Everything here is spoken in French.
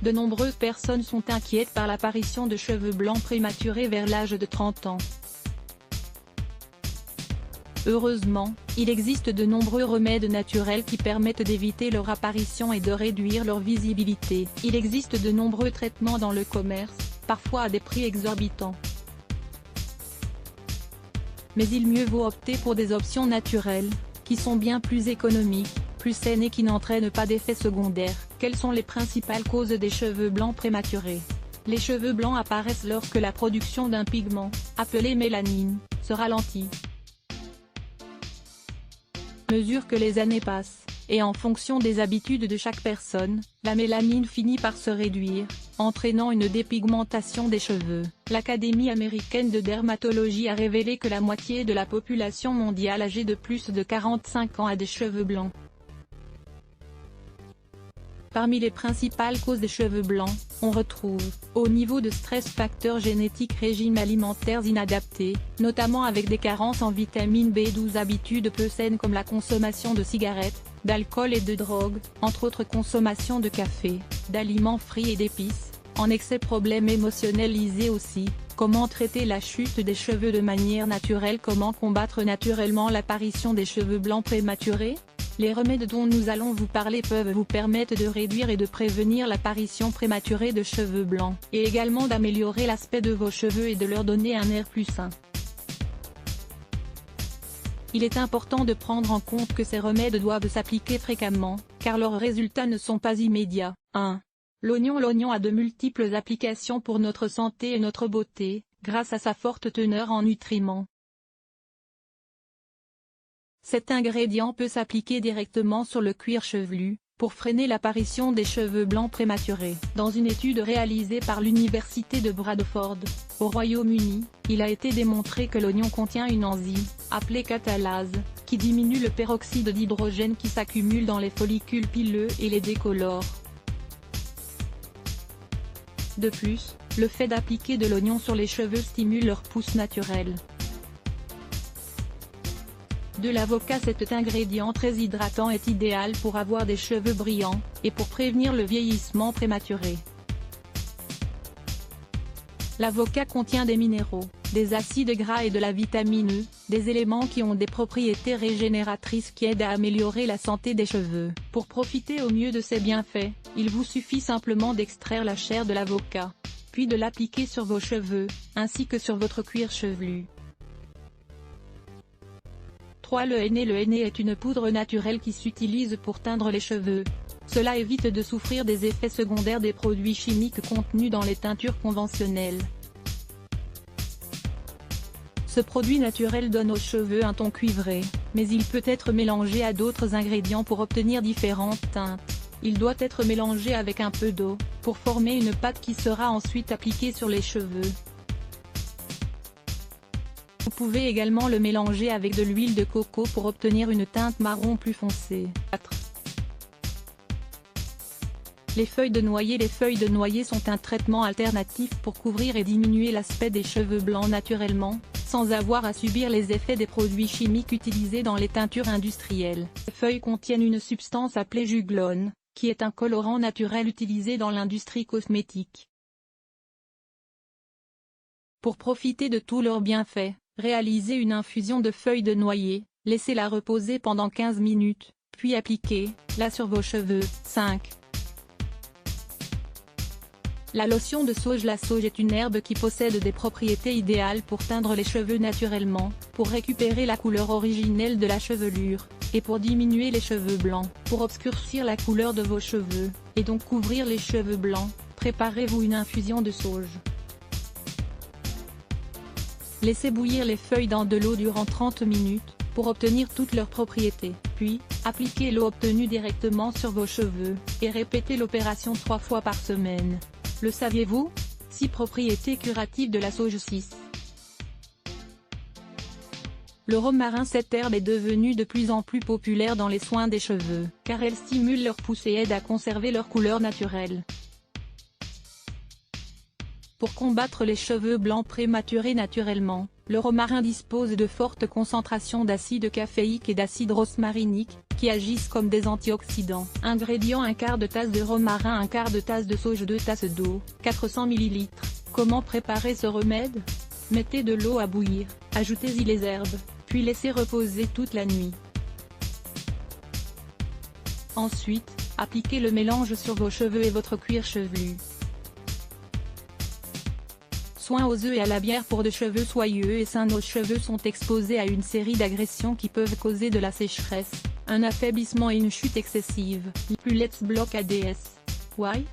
De nombreuses personnes sont inquiètes par l'apparition de cheveux blancs prématurés vers l'âge de 30 ans. Heureusement, il existe de nombreux remèdes naturels qui permettent d'éviter leur apparition et de réduire leur visibilité. Il existe de nombreux traitements dans le commerce, parfois à des prix exorbitants. Mais il mieux vaut opter pour des options naturelles, qui sont bien plus économiques, plus saines et qui n'entraînent pas d'effets secondaires. Quelles sont les principales causes des cheveux blancs prématurés? Les cheveux blancs apparaissent lorsque la production d'un pigment, appelé mélanine, se ralentit. À mesure que les années passent, et en fonction des habitudes de chaque personne, la mélanine finit par se réduire, entraînant une dépigmentation des cheveux. L'Académie américaine de dermatologie a révélé que la moitié de la population mondiale âgée de plus de 45 ans a des cheveux blancs. Parmi les principales causes des cheveux blancs, on retrouve, au niveau de stress, facteurs génétiques, régimes alimentaires inadaptés, notamment avec des carences en vitamine B12, habitudes peu saines comme la consommation de cigarettes, d'alcool et de drogue, entre autres consommation de café, d'aliments frits et d'épices, en excès, problèmes émotionnels liés aussi. Comment traiter la chute des cheveux de manière naturelle? Comment combattre naturellement l'apparition des cheveux blancs prématurés? Les remèdes dont nous allons vous parler peuvent vous permettre de réduire et de prévenir l'apparition prématurée de cheveux blancs, et également d'améliorer l'aspect de vos cheveux et de leur donner un air plus sain. Il est important de prendre en compte que ces remèdes doivent s'appliquer fréquemment, car leurs résultats ne sont pas immédiats. 1. L'oignon a de multiples applications pour notre santé et notre beauté, grâce à sa forte teneur en nutriments. Cet ingrédient peut s'appliquer directement sur le cuir chevelu, pour freiner l'apparition des cheveux blancs prématurés. Dans une étude réalisée par l'Université de Bradford, au Royaume-Uni, il a été démontré que l'oignon contient une enzyme, appelée catalase, qui diminue le peroxyde d'hydrogène qui s'accumule dans les follicules pileux et les décolore. De plus, le fait d'appliquer de l'oignon sur les cheveux stimule leur pousse naturelle. De l'avocat. Cet ingrédient très hydratant est idéal pour avoir des cheveux brillants, et pour prévenir le vieillissement prématuré. L'avocat contient des minéraux, des acides gras et de la vitamine E, des éléments qui ont des propriétés régénératrices qui aident à améliorer la santé des cheveux. Pour profiter au mieux de ces bienfaits, il vous suffit simplement d'extraire la chair de l'avocat, puis de l'appliquer sur vos cheveux, ainsi que sur votre cuir chevelu. 3. Le henné. Le henné est une poudre naturelle qui s'utilise pour teindre les cheveux. Cela évite de souffrir des effets secondaires des produits chimiques contenus dans les teintures conventionnelles. Ce produit naturel donne aux cheveux un ton cuivré, mais il peut être mélangé à d'autres ingrédients pour obtenir différentes teintes. Il doit être mélangé avec un peu d'eau, pour former une pâte qui sera ensuite appliquée sur les cheveux. Vous pouvez également le mélanger avec de l'huile de coco pour obtenir une teinte marron plus foncée. 4. Les feuilles de noyer. Les feuilles de noyer sont un traitement alternatif pour couvrir et diminuer l'aspect des cheveux blancs naturellement, sans avoir à subir les effets des produits chimiques utilisés dans les teintures industrielles. Les feuilles contiennent une substance appelée juglone, qui est un colorant naturel utilisé dans l'industrie cosmétique. Pour profiter de tous leurs bienfaits, réalisez une infusion de feuilles de noyer, laissez-la reposer pendant 15 minutes, puis appliquez-la sur vos cheveux. 5. La lotion de sauge. La sauge est une herbe qui possède des propriétés idéales pour teindre les cheveux naturellement, pour récupérer la couleur originelle de la chevelure, et pour diminuer les cheveux blancs. Pour obscurcir la couleur de vos cheveux, et donc couvrir les cheveux blancs, préparez-vous une infusion de sauge. Laissez bouillir les feuilles dans de l'eau durant 30 minutes, pour obtenir toutes leurs propriétés. Puis, appliquez l'eau obtenue directement sur vos cheveux, et répétez l'opération 3 fois par semaine. Le saviez-vous? 6 propriétés curatives de la sauge. 6. Le romarin. Cette herbe est devenue de plus en plus populaire dans les soins des cheveux, car elle stimule leur pousse et aide à conserver leur couleur naturelle. Pour combattre les cheveux blancs prématurés naturellement, le romarin dispose de fortes concentrations d'acide caféique et d'acide rosmarinique, qui agissent comme des antioxydants. Ingrédients: 1/4 de tasse de romarin, 1/4 de tasse de sauge, 2 tasses d'eau, 400 ml. Comment préparer ce remède? Mettez de l'eau à bouillir, ajoutez-y les herbes, puis laissez reposer toute la nuit. Ensuite, appliquez le mélange sur vos cheveux et votre cuir chevelu. Soin aux œufs et à la bière pour de cheveux soyeux et sains. Nos cheveux sont exposés à une série d'agressions qui peuvent causer de la sécheresse, un affaiblissement et une chute excessive. Plus Let's Block ADS. Why?